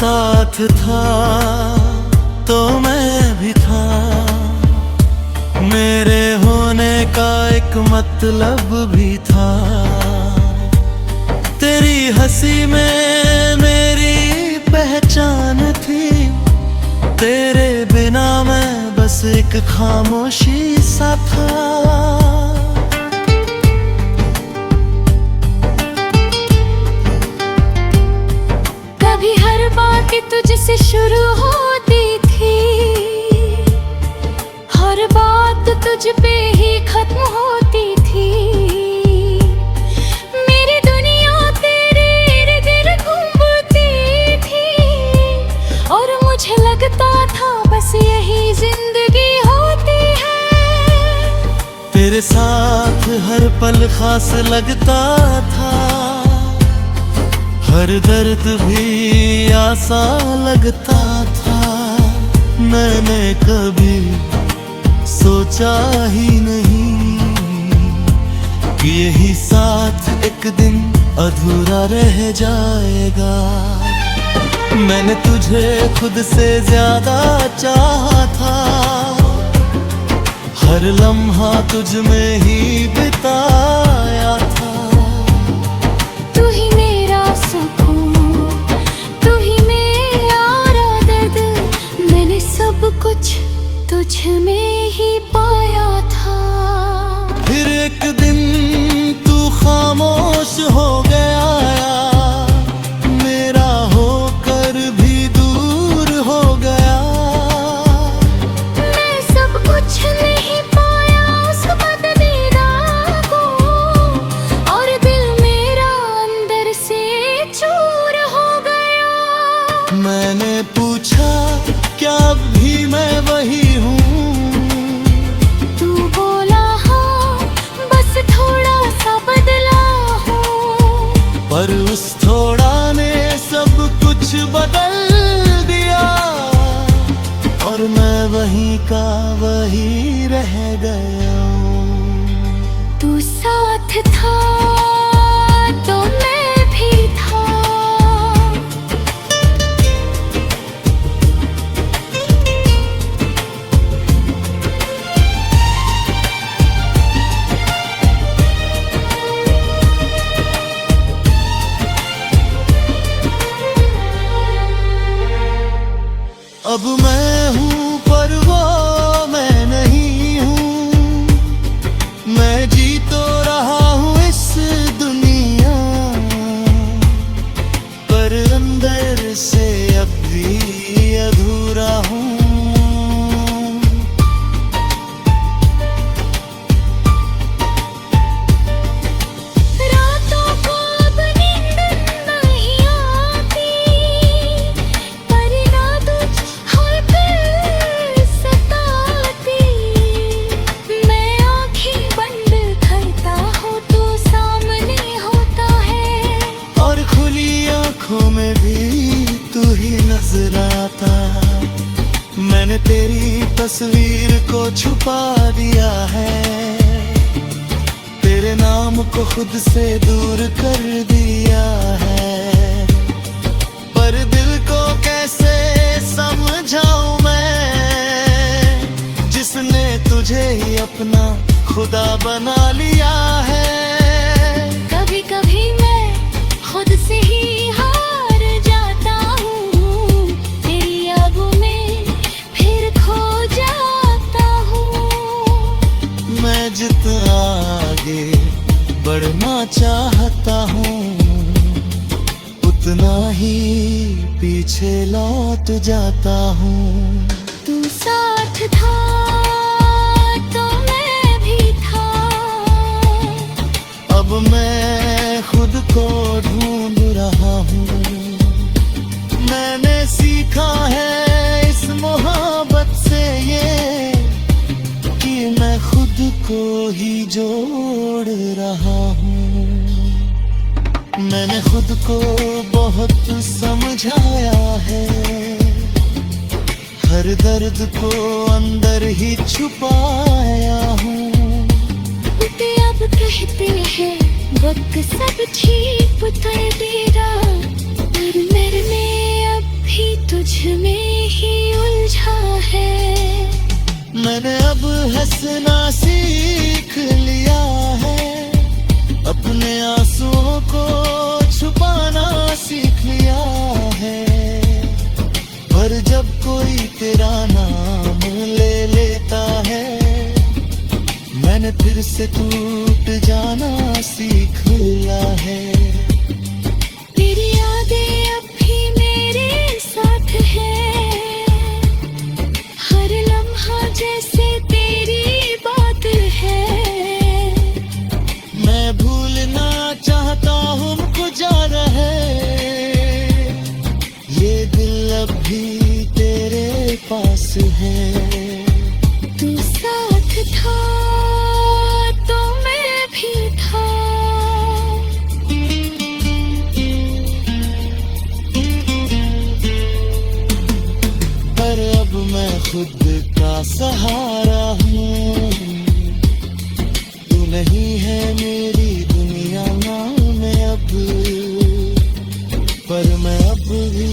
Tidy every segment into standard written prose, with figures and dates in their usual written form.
साथ था तो मैं भी था, मेरे होने का एक मतलब भी था। तेरी हंसी में मेरी पहचान थी, तेरे बिना मैं बस एक खामोशी सा था। कभी हर बात तुझसे शुरू होती थी, हर बात तुझ पे ही खत्म होती थी। मेरी दुनिया तेरे इर्द गिर्द घूमती थी, और मुझे लगता था बस यही जिंदगी होती है। तेरे साथ हर पल खास लगता था, हर दर्द भी आसान लगता था। मैंने कभी सोचा ही नहीं कि यही साथ एक दिन अधूरा रह जाएगा। मैंने तुझे खुद से ज्यादा चाहा था, हर लम्हा तुझ में ही बिताया था। तू ही मेरा सुकून, तू ही मेरा दर्द, मैंने सब कुछ तुझ में ही पाया था। फिर एक दिन तू खामोश हो गया, मेरा होकर भी दूर हो गया। मैं सब कुछ नहीं पाया उस बददीदा को, और दिल मेरा अंदर से चूर हो गया। मैंने पूछा क्या अब भी मैं वही हूँ? तू बोला हाँ, बस थोड़ा सा बदला हूँ। पर उस थोड़ा ने सब कुछ बदल दिया, और मैं वहीं का वही रह गया हूँ। तू साथ था तो मैं भी था। अब मैं हूँ पर वो मैं नहीं हूँ, मैं जी तो रहा हूँ इस दुनिया, पर अंदर से अब भी अधूरा हूँ। रातों को अब नींद नहीं आती, पर ना तुझ हर पल सताती। मैं आँखें बंद करता हूँ तो सामने होता है, और खुली आंखों में भी तू ही नजर आता। मैंने तेरी तस्वीर को छुपा दिया है, तेरे नाम को खुद से दूर कर दिया है। पर दिल को कैसे समझाऊं मैं, जिसने तुझे ही अपना खुदा बना लिया है। कभी कभी मैं खुद से ही हार जाता हूँ, तेरी यादों में फिर खो जाता हूँ। मैं जितना आगे बढ़ना चाहता हूँ, उतना ही पीछे लौट जाता हूँ। तू साथ था तो मैं भी था। अब मैं खुद को ढूंढ रहा हूँ, मैंने सीखा है इस मोहब्बत से ये, कि मैं खुद को ही जोड़ रहा हूँ। मैंने खुद को बहुत समझाया है, हर दर्द को अंदर ही छुपाया हूँ। अब कहते हैं वक्त सब ठीक उतर देगा, पर मेरे में अब भी भी तुझ में ही उलझा है। मैंने अब हंसना सीख लिया है, अपने आंसुओं को छुपाना सीख लिया है। पर जब कोई तेरा नाम ले लेता है, मैंने फिर से टूट जाना सीख लिया है। तेरी यादें अब भी मेरे साथ है, हर लम्हा जैसे तेरी बात है। मैं भूलना चाहता हूँ जा रहे, ये दिल अब भी तेरे पास है। तू साथ था तो मैं भी था। पर अब मैं खुद का सहारा हूँ, तू नहीं है मेरी दुनिया में अब। पर मैं अब भी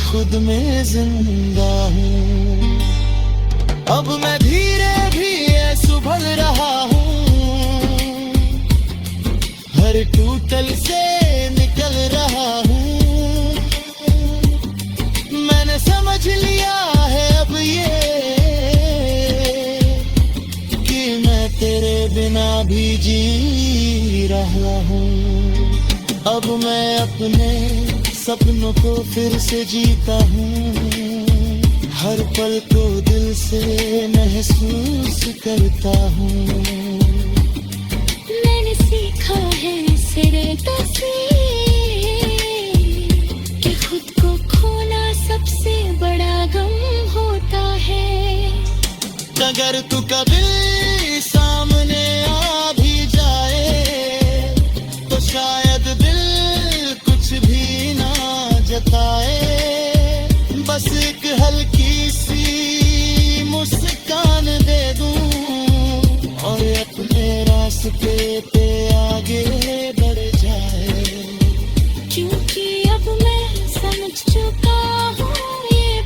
खुद में जिंदा हूँ। अब मैं धीरे भी सुभर रहा हूँ, हर टूटल से निकल रहा हूँ। मैंने समझ लिया है अब ये कि मैं तेरे बिना भी जी रहा हूँ। अब मैं अपने सपनों को फिर से जीता हूँ, हर पल को दिल से महसूस करता हूँ। मैंने सीखा है सिरदर्द से कि खुद को खोना सबसे बड़ा गम होता है। अगर तू कभी सामने आ भी जाए, तो शायद दिल कुछ भी ना जताए। बस एक हल्की सी मुस्कान दे दूं और अपने रास्ते पे आगे बढ़ जाए। क्योंकि अब मैं समझ चुका हूँ ये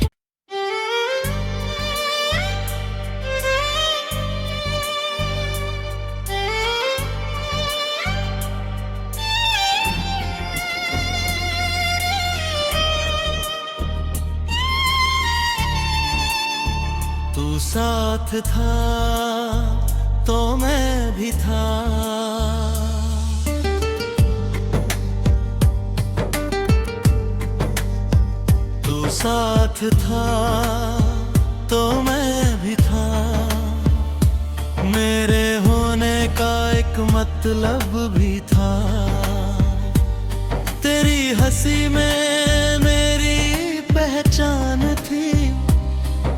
तू साथ था तो मैं भी था। तू साथ था तो मैं भी था। मेरे होने का एक मतलब भी था। तेरी हंसी में मेरी पहचान थी,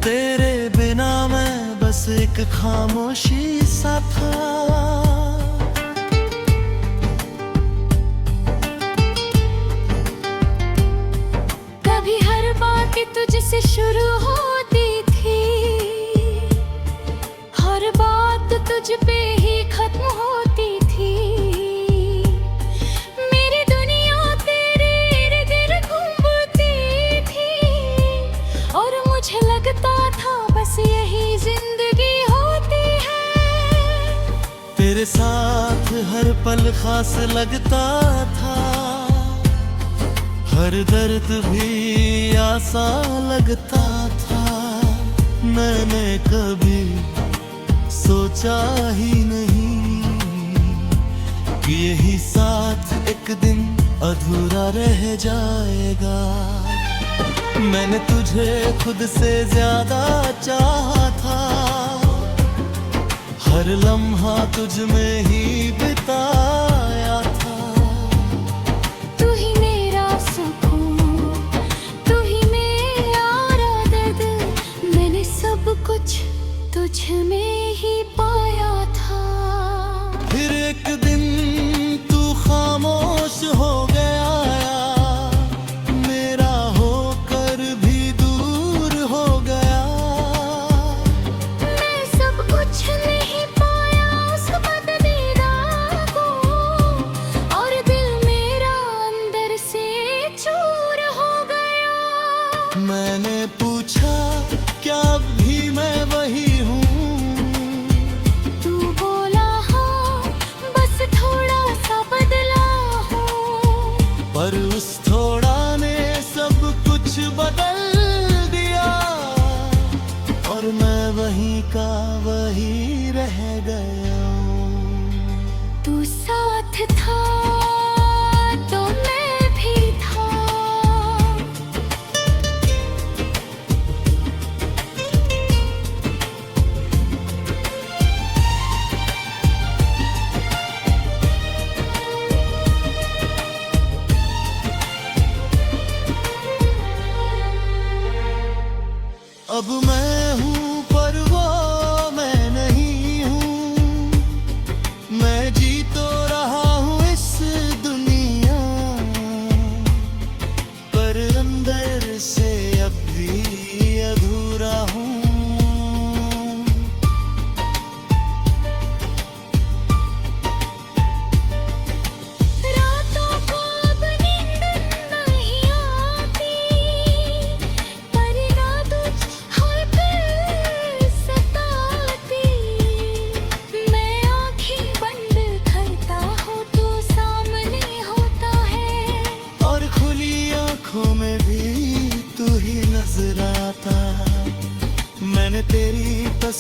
तेरे बिना मैं बस एक खामोशी सा था। कभी हर बात तुझसे शुरू होती थी, हर बात तुझ पे ही खत्म होती थी। मेरी दुनिया तेरे इर्द गिर्द घूमती थी और मुझे लगता था बस यही जिंदगी होती है। तेरे साथ हर पल खास लगता था, हर दर्द भी आसान लगता था। मैंने कभी सोचा ही नहीं कि यही साथ एक दिन अधूरा रह जाएगा। मैंने तुझे खुद से ज्यादा चाहा था, हर लम्हा तुझ में ही बिताया था। तू ही मेरा सुकून, तू ही मेरा दर्द, मैंने सब कुछ तुझ में ही पाया था। फिर एक दिन तू खामोश हो गया, मेरा होकर भी दूर हो गया। मैं सब कुछ नहीं पाया उस पसंदीदा को,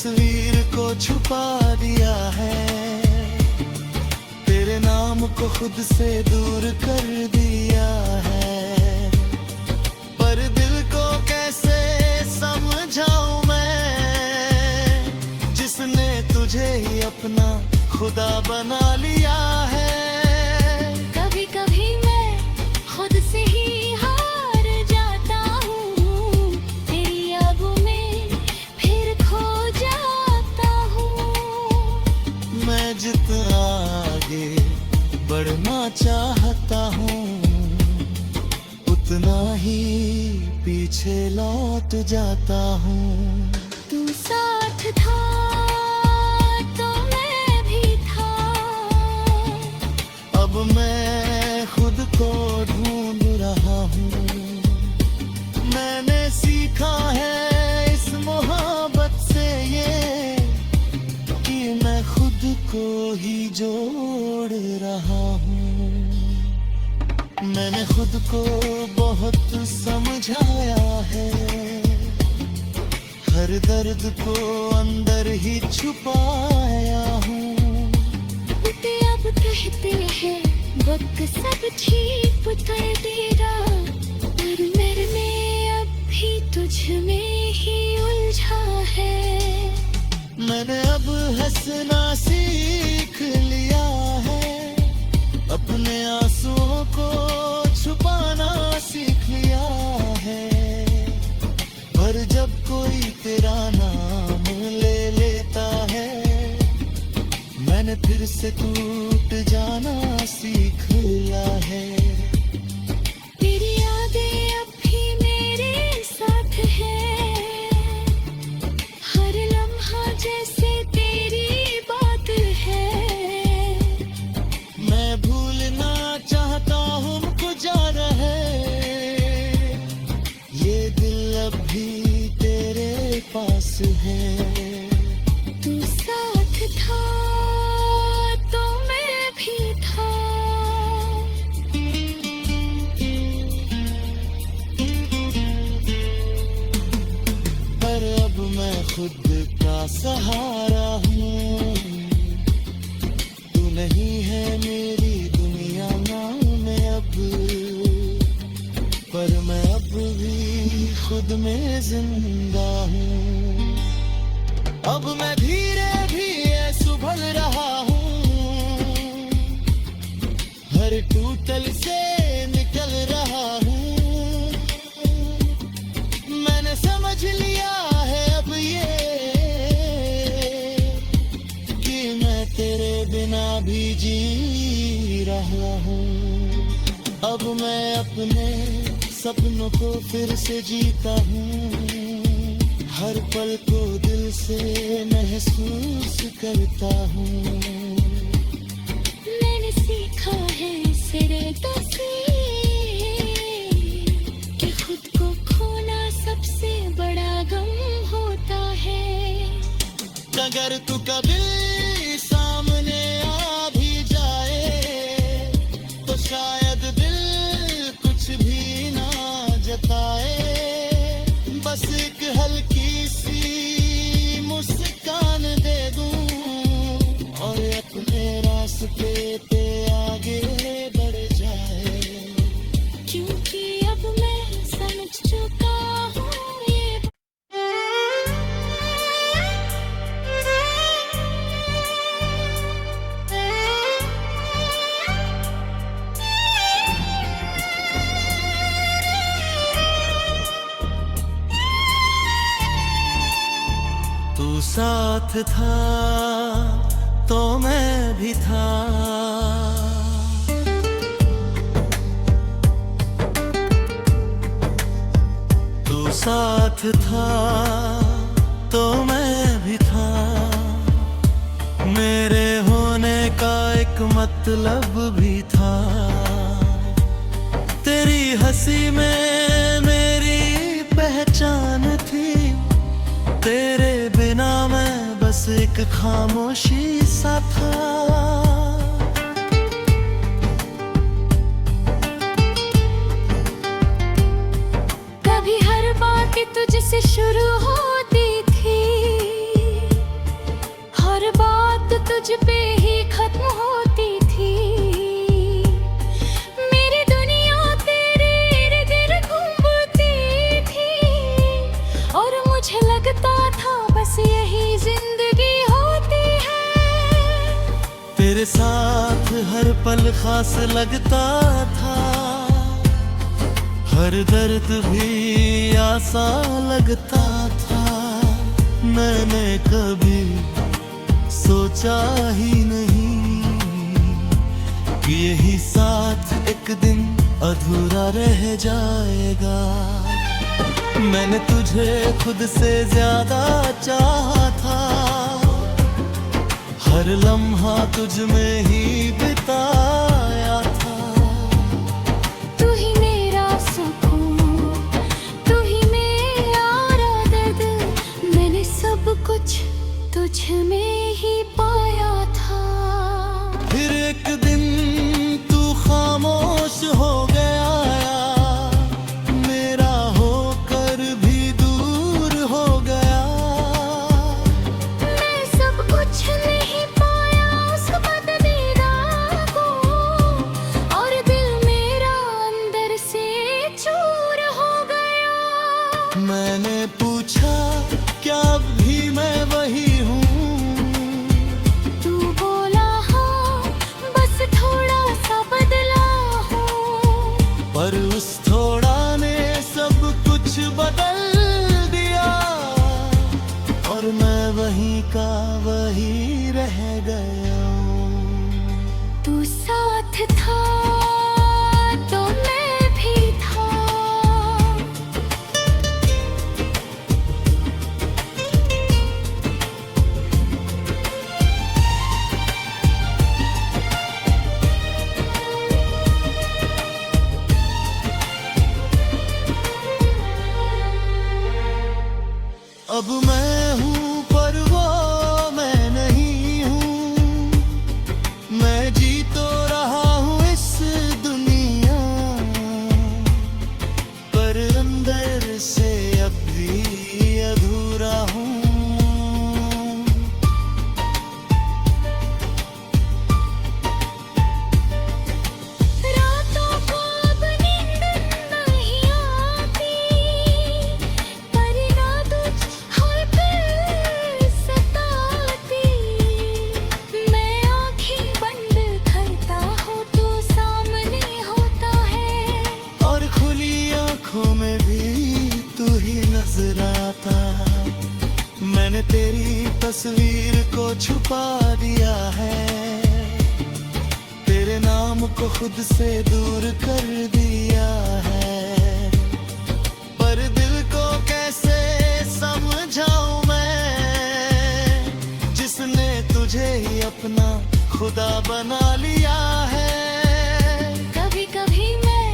तस्वीर को छुपा दिया है, तेरे नाम को खुद से दूर कर दिया है। पर दिल को कैसे समझाऊं मैं, जिसने तुझे ही अपना खुदा बना लिया है। कभी कभी मैं खुद से ही हार जाता हूँ, तेरी यादों में फिर खो जाता हूँ। मैं जितना आगे बढ़ना चाहता हूँ, उतना ही पीछे लौट जाता हूँ। तू साथ था तो मैं भी था, अब मैं खुद को ढूंढ रहा हूँ। मैंने सीखा है इस मोहब्बत से ये, कि मैं खुद को ही जोड़ रहा हूँ। मैंने खुद को बहुत समझाया है, हर दर्द को अंदर ही छुपाया हूँ। ते अब कहते हैं वक्त सब ठीक कर देगा, पर मैंने अब भी तुझ में ही उलझा है। मैंने अब हंसना सीख लिया है, अपने आंसुओं को छुपाना सीख लिया है। पर जब कोई तेरा नाम ले लेता है, मैंने फिर से टूट जाना सीख लिया है। तेरी यादें अब भी मेरे साथ है, हर लम्हा जैसे तेरी बात है। मैं भूलना चाहता हूँ जा रहे, ये दिल अब भी तेरे पास है। तू साथ था तो मैं भी था। पर अब मैं खुद का सहारा हूँ, तू नहीं है मेरी दुनिया में अब। पर मैं अब भी खुद में जिंदा हूँ। अब मैं धीरे धीरे सुभल रहा हूँ, हर टूटल से निकल रहा हूँ। मैंने समझ लिया है अब ये, कि मैं तेरे बिना भी जी रहा हूँ। अब मैं अपने सपनों को फिर से जीता हूँ, हर पल को दिल से महसूस करता हूँ। मैंने सीखा है सिरदर्द से, कि खुद को खोना सबसे बड़ा गम होता है। अगर तू कभी सामने आ भी जाए, तो शायद दिल कुछ भी ना जताए। बस एक हल्की सी मुस्कान दे दूं, और अपने रास्ते पे आगे बढ़ जाए। क्योंकि अब मैं समझ चुका हूँ ये। तू साथ था तो मैं भी था, तू साथ था तो मैं भी था। मेरे होने का एक मतलब भी था, तेरी हंसी में मेरी पहचान थी। तेरे बिना मैं बस एक खामोशी सा था। कभी हर बात तुझसे शुरू होती थी, हर पल खास लगता था, हर दर्द भी आसान लगता था। मैंने कभी सोचा ही नहीं कि यही साथ एक दिन अधूरा रह जाएगा। मैंने तुझे खुद से ज्यादा चाहा था, हर लम्हा तुझ में ही बिताया था। तू ही मेरा सुकून, तू ही मेरा दर्द, मैंने सब कुछ तुझ में ही पाया था। फिर एक दिन तू खामोश हो गया, मेरा होकर भी दूर हो गया। मैं सब कुछ नहीं पाया उस बददीदा को, और दिल मेरा अंदर से चूर हो गया। मैंने पूछा क्या अब भी मैं वही हूँ? तू बोला हाँ, बस थोड़ा सा बदला हूँ। पर उस थोड़ा ने सब कुछ बदल दिया, और मैं वहीं का वही रह गया हूँ। तू साथ था तो मैं भी था। अब मैं हूँ पर वो मैं नहीं हूँ, मैं जी तो रहा हूँ इस दुनिया, पर अंदर से अब भी अधूरा हूँ। रातों को अब नींद नहीं आती, पर याद हर पल सताती। मैं आँखें बंद करता हूँ तो सामने होता है, और खुली आंखों में भी तू ही नजर आता। मैंने तेरी तस्वीर को छुपा दिया है, तेरे नाम को खुद से दूर कर दिया है। पर दिल को कैसे समझाऊं मैं, जिसने तुझे ही अपना खुदा बना लिया है। कभी कभी मैं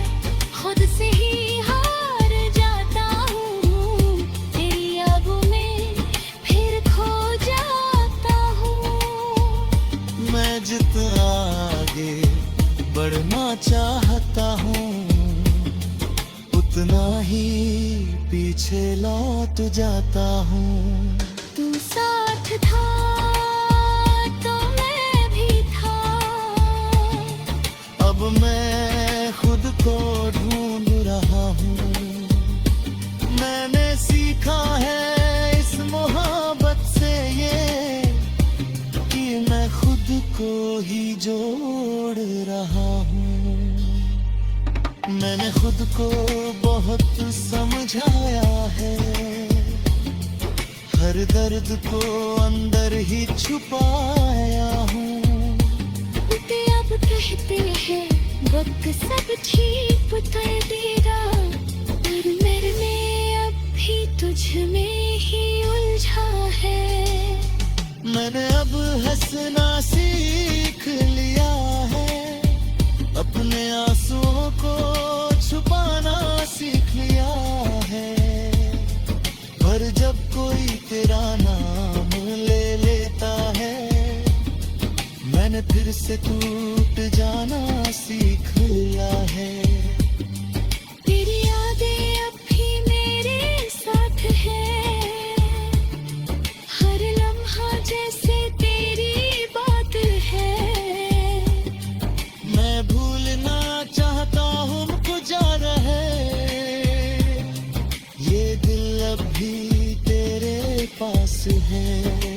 खुद से ही हार जाता हूँ, तेरी यादों में फिर खो जाता हूँ। मैं जितना आगे बढ़ना चाहता हूँ, उतना ही पीछे लौट जाता हूँ। तू साथ था तो मैं भी था। अब मैं खुद को ढूंढ रहा हूँ, मैंने सीखा है इस मोहब्बत से ये, कि मैं खुद को ही जोड़ रहा हूँ। मैंने खुद को बहुत समझाया है, हर दर्द को अंदर ही छुपाया हूँ। ते अब कहते हैं वक्त सब ठीक कर देगा, पर मैंने अब भी तुझ में ही उलझा है। मैंने अब हंसना सीख लिया है, अपने आंसुओं को छुपाना सीख लिया है। पर जब कोई तेरा नाम ले लेता है, मैंने फिर से टूट जाना सीख लिया है। तेरी यादें अब भी मेरे साथ हैं, हर लम्हा जैसे तेरी बात है। मैं भूलना चाहता हूँ जा रहे, ये दिल अब भी तेरे पास है।